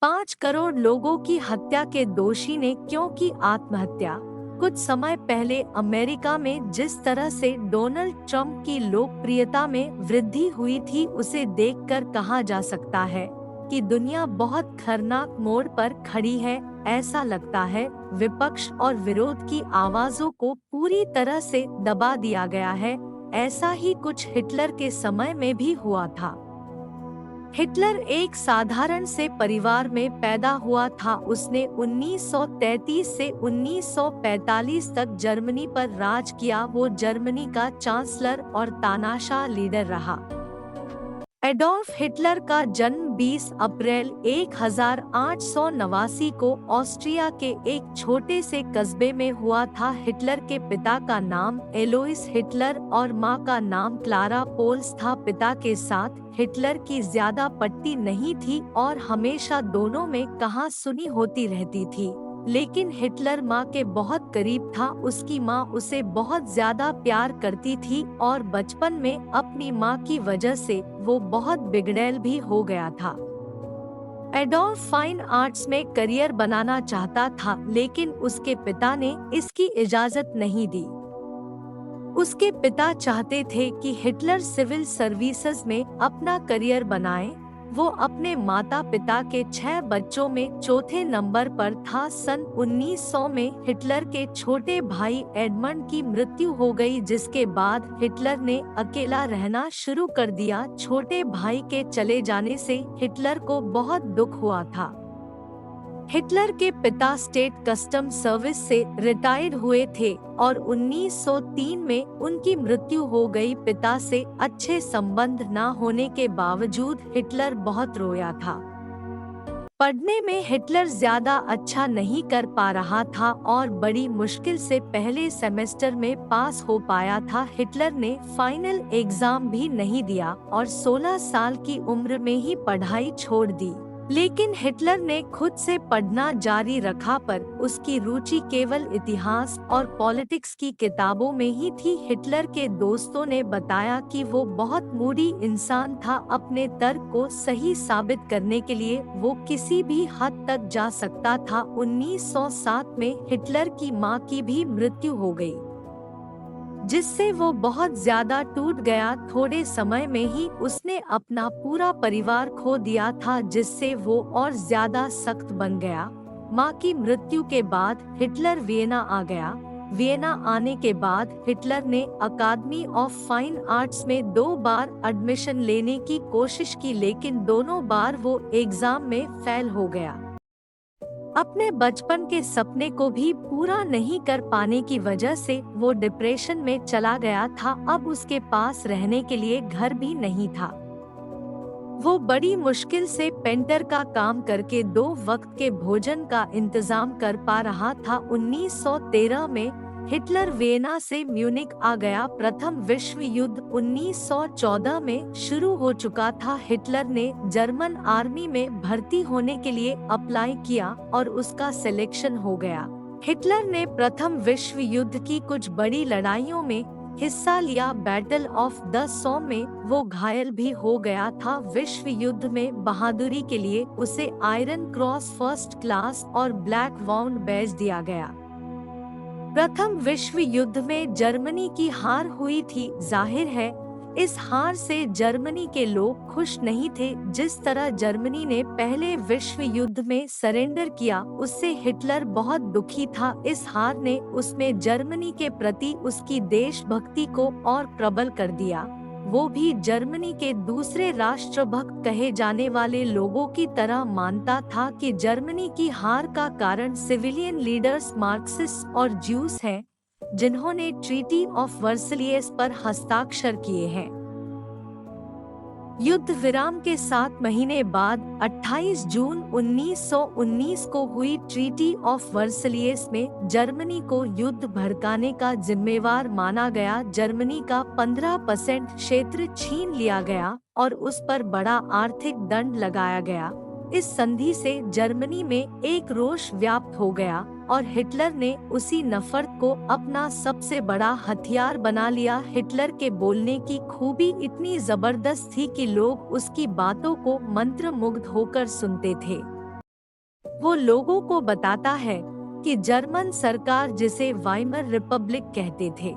5 करोड़ लोगों की हत्या के दोषी ने क्यों की आत्महत्या? कुछ समय पहले अमेरिका में जिस तरह से डोनाल्ड ट्रंप की लोकप्रियता में वृद्धि हुई थी, उसे देखकर कहा जा सकता है कि दुनिया बहुत खतरनाक मोड़ पर खड़ी है। ऐसा लगता है विपक्ष और विरोध की आवाजों को पूरी तरह से दबा दिया गया है। ऐसा ही कुछ हिटलर के समय में भी हुआ था। हिटलर एक साधारण से परिवार में पैदा हुआ था। उसने 1933 से 1945 तक जर्मनी पर राज किया। वो जर्मनी का चांसलर और तानाशाह लीडर रहा। एडोल्फ हिटलर का जन्म 20 अप्रैल 1889 को ऑस्ट्रिया के एक छोटे से कस्बे में हुआ था। हिटलर के पिता का नाम एलोइस हिटलर और मां का नाम क्लारा पोल्स था। पिता के साथ हिटलर की ज्यादा पटती नहीं थी और हमेशा दोनों में कहासुनी होती रहती थी, लेकिन हिटलर मां के बहुत करीब था। उसकी मां उसे बहुत ज्यादा प्यार करती थी और बचपन में अपनी मां की वजह से वो बहुत बिगड़ैल भी हो गया था। एडोल्फ फाइन आर्ट्स में करियर बनाना चाहता था, लेकिन उसके पिता ने इसकी इजाजत नहीं दी। उसके पिता चाहते थे कि हिटलर सिविल सर्विसेज में अपना करियर बनाए। वो अपने माता पिता के 6 बच्चों में चौथे नंबर पर था। सन 1900 में हिटलर के छोटे भाई एडमंड की मृत्यु हो गई, जिसके बाद हिटलर ने अकेला रहना शुरू कर दिया। छोटे भाई के चले जाने से हिटलर को बहुत दुख हुआ था। हिटलर के पिता स्टेट कस्टम सर्विस से रिटायर्ड हुए थे और 1903 में उनकी मृत्यु हो गई। पिता से अच्छे संबंध न होने के बावजूद हिटलर बहुत रोया था। पढ़ने में हिटलर ज्यादा अच्छा नहीं कर पा रहा था और बड़ी मुश्किल से पहले सेमेस्टर में पास हो पाया था। हिटलर ने फाइनल एग्जाम भी नहीं दिया और 16 साल की उम्र में ही पढ़ाई छोड़ दी। लेकिन हिटलर ने खुद से पढ़ना जारी रखा, पर उसकी रुचि केवल इतिहास और पॉलिटिक्स की किताबों में ही थी। हिटलर के दोस्तों ने बताया कि वो बहुत मूडी इंसान था। अपने तर्क को सही साबित करने के लिए वो किसी भी हद तक जा सकता था। 1907 में हिटलर की मां की भी मृत्यु हो गई, जिससे वो बहुत ज्यादा टूट गया। थोड़े समय में ही उसने अपना पूरा परिवार खो दिया था, जिससे वो और ज्यादा सख्त बन गया। मां की मृत्यु के बाद हिटलर वियना आ गया। वियना आने के बाद हिटलर ने अकादमी ऑफ फाइन आर्ट्स में 2 बार एडमिशन लेने की कोशिश की, लेकिन दोनों बार वो एग्जाम में फेल हो गया। अपने बचपन के सपने को भी पूरा नहीं कर पाने की वजह से वो डिप्रेशन में चला गया था। अब उसके पास रहने के लिए घर भी नहीं था। वो बड़ी मुश्किल से पेंटर का काम करके 2 वक्त के भोजन का इंतजाम कर पा रहा था। 1913 में हिटलर वियना से म्यूनिक आ गया। प्रथम विश्व युद्ध 1914 में शुरू हो चुका था। हिटलर ने जर्मन आर्मी में भर्ती होने के लिए अप्लाई किया और उसका सिलेक्शन हो गया। हिटलर ने प्रथम विश्व युद्ध की कुछ बड़ी लड़ाइयों में हिस्सा लिया। बैटल ऑफ द सोम में वो घायल भी हो गया था। विश्व युद्ध में बहादुरी के लिए उसे आयरन क्रॉस फर्स्ट क्लास और ब्लैक वाउंड बैज दिया गया। प्रथम विश्व युद्ध में जर्मनी की हार हुई थी। जाहिर है इस हार से जर्मनी के लोग खुश नहीं थे। जिस तरह जर्मनी ने पहले विश्व युद्ध में सरेंडर किया, उससे हिटलर बहुत दुखी था। इस हार ने उसमें जर्मनी के प्रति उसकी देशभक्ति को और प्रबल कर दिया। वो भी जर्मनी के दूसरे राष्ट्रभक्त कहे जाने वाले लोगों की तरह मानता था कि जर्मनी की हार का कारण सिविलियन लीडर्स मार्क्सिस्ट और ज्यूस हैं, जिन्होंने ट्रीटी ऑफ वर्सलियस पर हस्ताक्षर किए हैं। युद्ध विराम के 7 महीने बाद 28 जून 1919 को हुई ट्रीटी ऑफ वर्सलियस में जर्मनी को युद्ध भड़काने का जिम्मेवार माना गया। जर्मनी का 15% क्षेत्र छीन लिया गया और उस पर बड़ा आर्थिक दंड लगाया गया। इस संधि से जर्मनी में एक रोष व्याप्त हो गया और हिटलर ने उसी नफरत को अपना सबसे बड़ा हथियार बना लिया। हिटलर के बोलने की खूबी इतनी जबरदस्त थी कि लोग उसकी बातों को मंत्रमुग्ध होकर सुनते थे। वो लोगों को बताता है कि जर्मन सरकार, जिसे वाइमर रिपब्लिक कहते थे,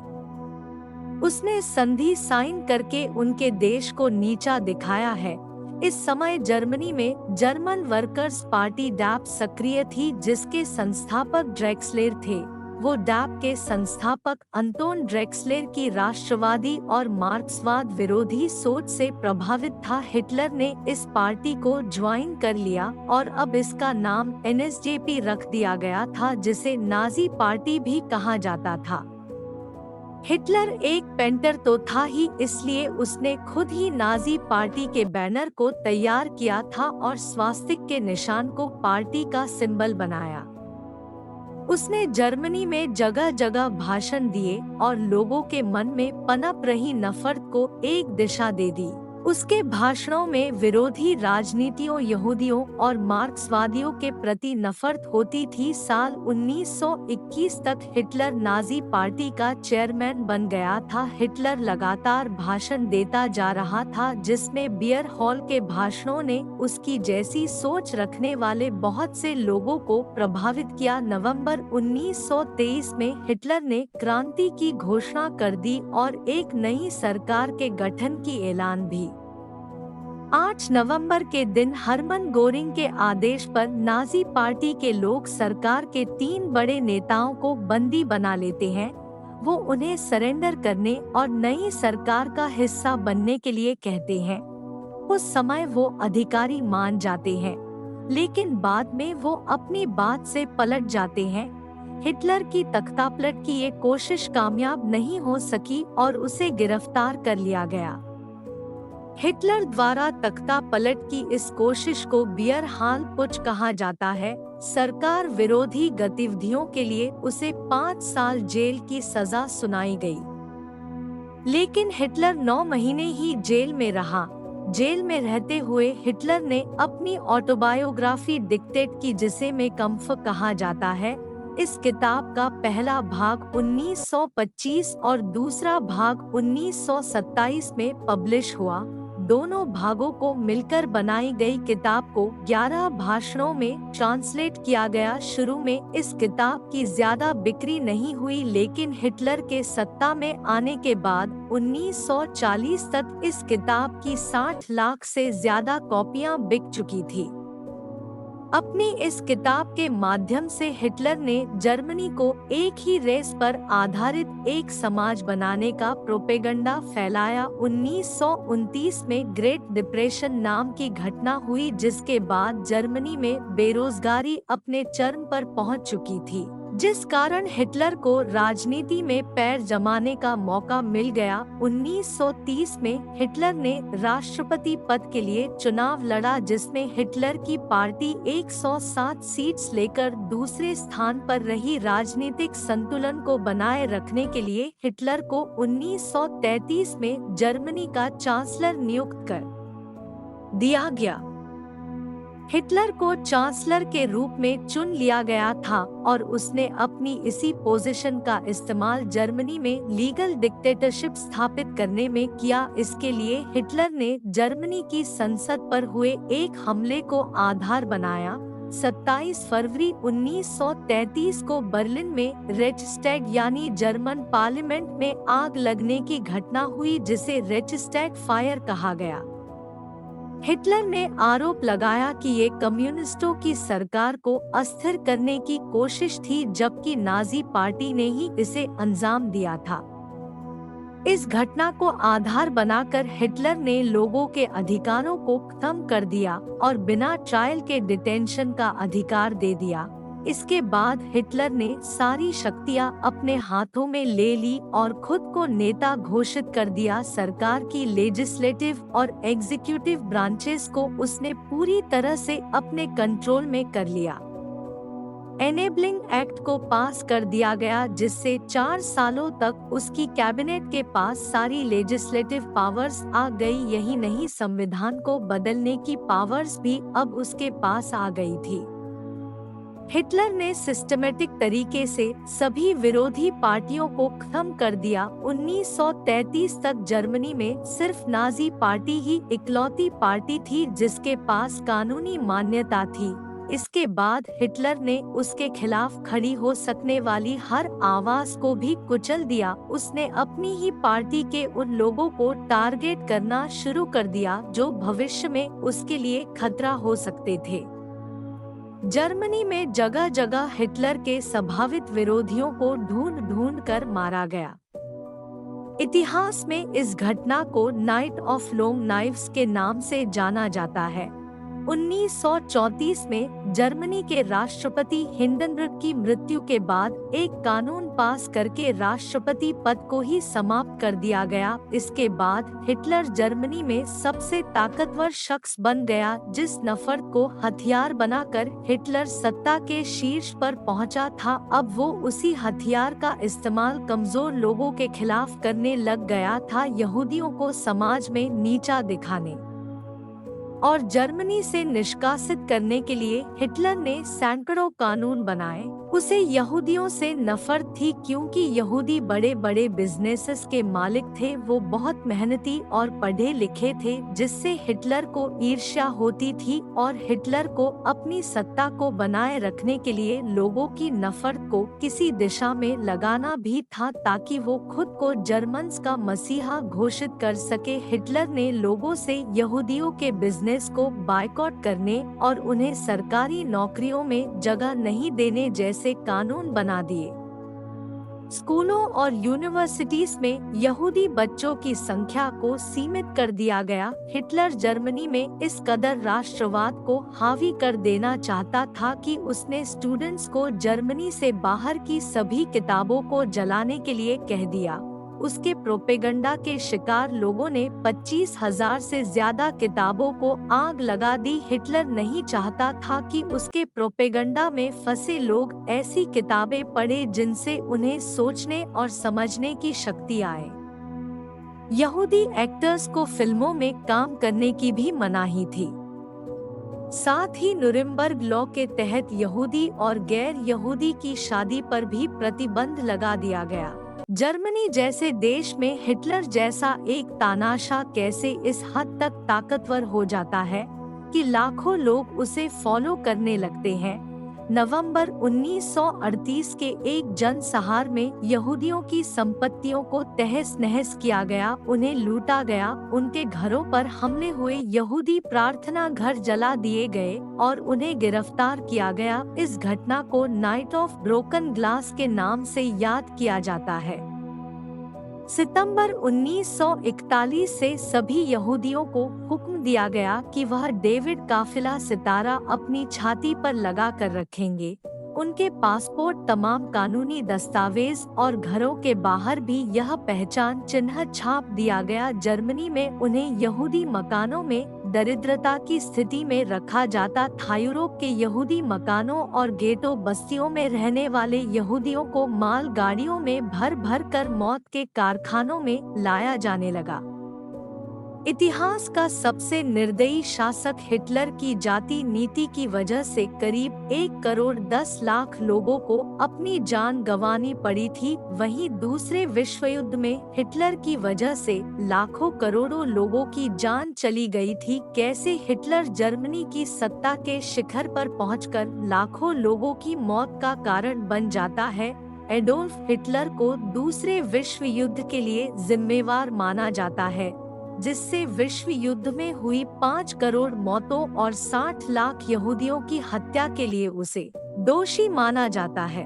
उसने संधि साइन करके उनके देश को नीचा दिखाया है। इस समय जर्मनी में जर्मन वर्कर्स पार्टी डैप सक्रिय थी, जिसके संस्थापक ड्रेक्सलर थे। वो डैप के संस्थापक अंटोन ड्रेक्सलर की राष्ट्रवादी और मार्क्सवाद विरोधी सोच से प्रभावित था। हिटलर ने इस पार्टी को ज्वाइन कर लिया और अब इसका नाम एनएसजेपी रख दिया गया था, जिसे नाजी पार्टी भी कहा जाता था। हिटलर एक पेंटर तो था ही, इसलिए उसने खुद ही नाजी पार्टी के बैनर को तैयार किया था और स्वास्तिक के निशान को पार्टी का सिंबल बनाया। उसने जर्मनी में जगह जगह भाषण दिए और लोगों के मन में पनप रही नफरत को एक दिशा दे दी। उसके भाषणों में विरोधी राजनीतियों, यहूदियों और मार्क्सवादियों के प्रति नफरत होती थी। साल 1921 तक हिटलर नाजी पार्टी का चेयरमैन बन गया था। हिटलर लगातार भाषण देता जा रहा था, जिसमें बियर हॉल के भाषणों ने उसकी जैसी सोच रखने वाले बहुत से लोगों को प्रभावित किया। नवंबर 1923 में हिटलर ने क्रांति की घोषणा कर दी और एक नई सरकार के गठन की ऐलान भी। 8 नवंबर के दिन हरमन गोरिंग के आदेश पर नाजी पार्टी के लोग सरकार के 3 बड़े नेताओं को बंदी बना लेते हैं। वो उन्हें सरेंडर करने और नई सरकार का हिस्सा बनने के लिए कहते हैं। उस समय वो अधिकारी मान जाते हैं, लेकिन बाद में वो अपनी बात से पलट जाते हैं। हिटलर की तख्तापलट की ये कोशिश कामयाब नहीं हो सकी और उसे गिरफ्तार कर लिया गया। हिटलर द्वारा तख्ता पलट की इस कोशिश को बियर हाल पुच कहा जाता है। सरकार विरोधी गतिविधियों के लिए उसे 5 साल जेल की सजा सुनाई गई, लेकिन हिटलर 9 महीने ही जेल में रहा। जेल में रहते हुए हिटलर ने अपनी ऑटोबायोग्राफी डिक्टेट की, जिसे में कम्फ कहा जाता है। इस किताब का पहला भाग 1925 और दूसरा भाग 1927 में पब्लिश हुआ। दोनों भागों को मिलकर बनाई गई किताब को 11 भाषणों में ट्रांसलेट किया गया। शुरू में इस किताब की ज्यादा बिक्री नहीं हुई, लेकिन हिटलर के सत्ता में आने के बाद 1940 तक इस किताब की 60 लाख से ज्यादा कॉपियां बिक चुकी थी। अपनी इस किताब के माध्यम से हिटलर ने जर्मनी को एक ही रेस पर आधारित एक समाज बनाने का प्रोपेगेंडा फैलाया। 1929 में ग्रेट डिप्रेशन नाम की घटना हुई, जिसके बाद जर्मनी में बेरोजगारी अपने चरम पर पहुंच चुकी थी, जिस कारण हिटलर को राजनीति में पैर जमाने का मौका मिल गया। 1930 में हिटलर ने राष्ट्रपति पद के लिए चुनाव लड़ा, जिसमें हिटलर की पार्टी 107 सीट्स लेकर दूसरे स्थान पर रही। राजनीतिक संतुलन को बनाए रखने के लिए हिटलर को 1933 में जर्मनी का चांसलर नियुक्त कर दिया गया। हिटलर को चांसलर के रूप में चुन लिया गया था और उसने अपनी इसी पोजीशन का इस्तेमाल जर्मनी में लीगल डिक्टेटरशिप स्थापित करने में किया। इसके लिए हिटलर ने जर्मनी की संसद पर हुए एक हमले को आधार बनाया। 27 फरवरी 1933 को बर्लिन में रेचस्टैग यानी जर्मन पार्लियामेंट में आग लगने की घटना हुई, जिसे रेचस्टैग फायर कहा गया। हिटलर ने आरोप लगाया कि ये कम्युनिस्टों की सरकार को अस्थिर करने की कोशिश थी, जबकि नाजी पार्टी ने ही इसे अंजाम दिया था। इस घटना को आधार बनाकर हिटलर ने लोगों के अधिकारों को खत्म कर दिया और बिना ट्रायल के डिटेंशन का अधिकार दे दिया। इसके बाद हिटलर ने सारी शक्तियां अपने हाथों में ले ली और खुद को नेता घोषित कर दिया। सरकार की लेजिस्लेटिव और एग्जीक्यूटिव ब्रांचेस को उसने पूरी तरह से अपने कंट्रोल में कर लिया। एनेबलिंग एक्ट को पास कर दिया गया, जिससे 4 सालों तक उसकी कैबिनेट के पास सारी लेजिस्लेटिव पावर्स आ गई। यही नहीं, संविधान को बदलने की पावर्स भी अब उसके पास आ गई थी। हिटलर ने सिस्टमेटिक तरीके से सभी विरोधी पार्टियों को खत्म कर दिया। 1933 तक जर्मनी में सिर्फ नाजी पार्टी ही इकलौती पार्टी थी जिसके पास कानूनी मान्यता थी। इसके बाद हिटलर ने उसके खिलाफ खड़ी हो सकने वाली हर आवाज को भी कुचल दिया। उसने अपनी ही पार्टी के उन लोगों को टारगेट करना शुरू कर दिया जो भविष्य में उसके लिए खतरा हो सकते थे। जर्मनी में जगह जगह हिटलर के संभावित विरोधियों को ढूंढ ढूंढ कर मारा गया। इतिहास में इस घटना को नाइट ऑफ लॉन्ग नाइव्स के नाम से जाना जाता है। 1934 में जर्मनी के राष्ट्रपति हिंडेनबर्ग की मृत्यु के बाद एक कानून पास करके राष्ट्रपति पद को ही समाप्त कर दिया गया। इसके बाद हिटलर जर्मनी में सबसे ताकतवर शख्स बन गया। जिस नफरत को हथियार बनाकर हिटलर सत्ता के शीर्ष पर पहुंचा था, अब वो उसी हथियार का इस्तेमाल कमजोर लोगों के खिलाफ करने लग गया था, यहूदियों को समाज में नीचा दिखाने और जर्मनी से निष्कासित करने के लिए हिटलर ने सैकड़ों कानून बनाए। उसे यहूदियों से नफरत थी क्योंकि यहूदी बड़े बड़े बिजनेसेस के मालिक थे। वो बहुत मेहनती और पढ़े लिखे थे, जिससे हिटलर को ईर्ष्या होती थी और हिटलर को अपनी सत्ता को बनाए रखने के लिए लोगों की नफरत को किसी दिशा में लगाना भी था ताकि वो खुद को जर्मन्स का मसीहा घोषित कर सके। हिटलर ने लोगों से यहूदियों के बिजनेस को बायकॉट करने और उन्हें सरकारी नौकरियों में जगह नहीं देने जैसे कानून बना दिए। स्कूलों और यूनिवर्सिटीज में यहूदी बच्चों की संख्या को सीमित कर दिया गया। हिटलर जर्मनी में इस कदर राष्ट्रवाद को हावी कर देना चाहता था कि उसने स्टूडेंट्स को जर्मनी से बाहर की सभी किताबों को जलाने के लिए कह दिया। उसके प्रोपेगेंडा के शिकार लोगों ने 25,000 से ज्यादा किताबों को आग लगा दी। हिटलर नहीं चाहता था कि उसके प्रोपेगेंडा में फंसे लोग ऐसी किताबें पढ़े जिनसे उन्हें सोचने और समझने की शक्ति आए। यहूदी एक्टर्स को फिल्मों में काम करने की भी मनाही थी। साथ ही नुरेम्बर्ग लॉ के तहत यहूदी और गैर यहूदी की शादी पर भी प्रतिबंध लगा दिया गया। जर्मनी जैसे देश में हिटलर जैसा एक तानाशाह कैसे इस हद तक ताकतवर हो जाता है कि लाखों लोग उसे फॉलो करने लगते हैं। नवंबर 1938 के एक जनसंहार में यहूदियों की संपत्तियों को तहस नहस किया गया, उन्हें लूटा गया, उनके घरों पर हमले हुए, यहूदी प्रार्थना घर जला दिए गए और उन्हें गिरफ्तार किया गया। इस घटना को नाइट ऑफ ब्रोकन ग्लास के नाम से याद किया जाता है। सितंबर 1941 से सभी यहूदियों को हुक्म दिया गया कि वह डेविड काफिला सितारा अपनी छाती पर लगा कर रखेंगे। उनके पासपोर्ट, तमाम कानूनी दस्तावेज और घरों के बाहर भी यह पहचान चिन्ह छाप दिया गया। जर्मनी में उन्हें यहूदी मकानों में दरिद्रता की स्थिति में रखा जाता था। यूरोप के यहूदी मकानों और गेटो बस्तियों में रहने वाले यहूदियों को माल गाड़ियों में भर भर कर मौत के कारखानों में लाया जाने लगा। इतिहास का सबसे निर्दयी शासक हिटलर की जाति नीति की वजह से करीब 1 करोड़ 10 लाख लोगों को अपनी जान गंवानी पड़ी थी। वहीं दूसरे विश्व युद्ध में हिटलर की वजह से लाखों करोड़ों लोगों की जान चली गई थी। कैसे हिटलर जर्मनी की सत्ता के शिखर पर पहुंचकर लाखों लोगों की मौत का कारण बन जाता है। एडोल्फ हिटलर को दूसरे विश्व युद्ध के लिए जिम्मेवार माना जाता है, जिससे विश्व युद्ध में हुई 5 करोड़ मौतों और 60 लाख यहूदियों की हत्या के लिए उसे दोषी माना जाता है।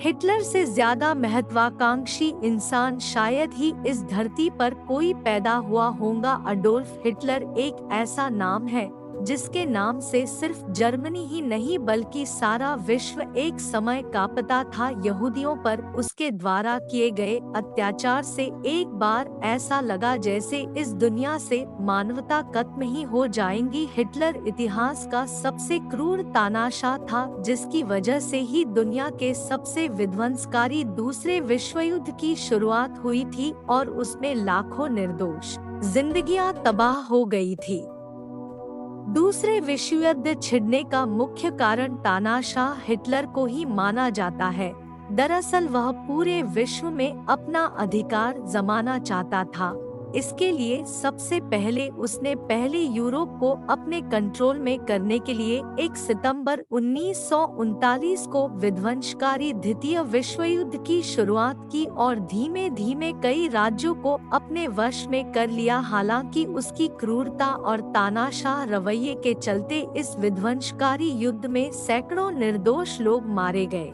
हिटलर से ज्यादा महत्वाकांक्षी इंसान शायद ही इस धरती पर कोई पैदा हुआ होगा। अडोल्फ हिटलर एक ऐसा नाम है जिसके नाम से सिर्फ जर्मनी ही नहीं बल्कि सारा विश्व एक समय कांपता था। यहूदियों पर उसके द्वारा किए गए अत्याचार से एक बार ऐसा लगा जैसे इस दुनिया से मानवता खत्म ही हो जाएंगी। हिटलर इतिहास का सबसे क्रूर तानाशाह था, जिसकी वजह से ही दुनिया के सबसे विध्वंसकारी दूसरे विश्व युद्ध की शुरुआत हुई थी और उसमें लाखों निर्दोष जिंदगियां तबाह हो गई थी। दूसरे विश्व युद्ध छिड़ने का मुख्य कारण तानाशाह हिटलर को ही माना जाता है। दरअसल वह पूरे विश्व में अपना अधिकार जमाना चाहता था। इसके लिए सबसे पहले उसने पहले यूरोप को अपने कंट्रोल में करने के लिए 1 सितंबर 1939 को विध्वंसकारी द्वितीय विश्व युद्ध की शुरुआत की और धीमे धीमे कई राज्यों को अपने वश में कर लिया। हालांकि उसकी क्रूरता और तानाशाह रवैये के चलते इस विध्वंसकारी युद्ध में सैकड़ों निर्दोष लोग मारे गए,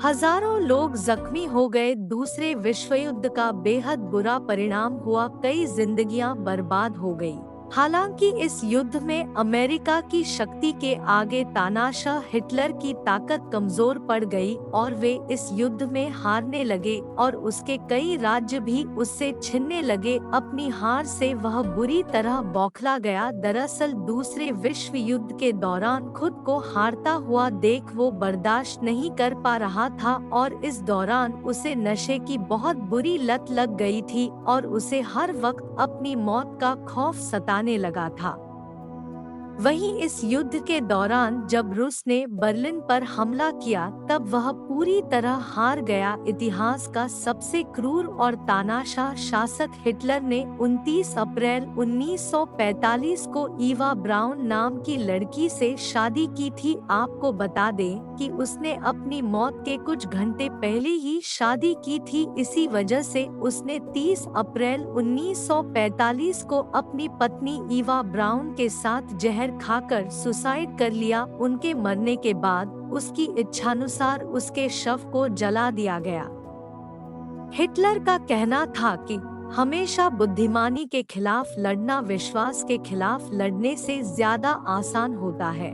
हजारों लोग जख्मी हो गए। दूसरे विश्व युद्ध का बेहद बुरा परिणाम हुआ, कई जिंदगियां बर्बाद हो गई। हालांकि इस युद्ध में अमेरिका की शक्ति के आगे तानाशाह हिटलर की ताकत कमजोर पड़ गई और वे इस युद्ध में हारने लगे और उसके कई राज्य भी उससे छिनने लगे। अपनी हार से वह बुरी तरह बौखला गया। दरअसल दूसरे विश्व युद्ध के दौरान खुद को हारता हुआ देख वो बर्दाश्त नहीं कर पा रहा था और इस दौरान उसे नशे की बहुत बुरी लत लग गई थी और उसे हर वक्त अपनी मौत का खौफ सताने लगा था। वहीं इस युद्ध के दौरान जब रूस ने बर्लिन पर हमला किया तब वह पूरी तरह हार गया। इतिहास का सबसे क्रूर और तानाशाह शासक हिटलर ने 29 अप्रैल 1945 को ईवा ब्राउन नाम की लड़की से शादी की थी। आपको बता दें कि उसने अपनी मौत के कुछ घंटे पहले ही शादी की थी। इसी वजह से उसने 30 अप्रैल 1945 को अपनी पत्नी ईवा ब्राउन के साथ जहर खाकर सुसाइड कर लिया। उनके मरने के बाद उसकी इच्छानुसार उसके शव को जला दिया गया। हिटलर का कहना था कि हमेशा बुद्धिमानी के खिलाफ लड़ना विश्वास के खिलाफ लड़ने से ज्यादा आसान होता है।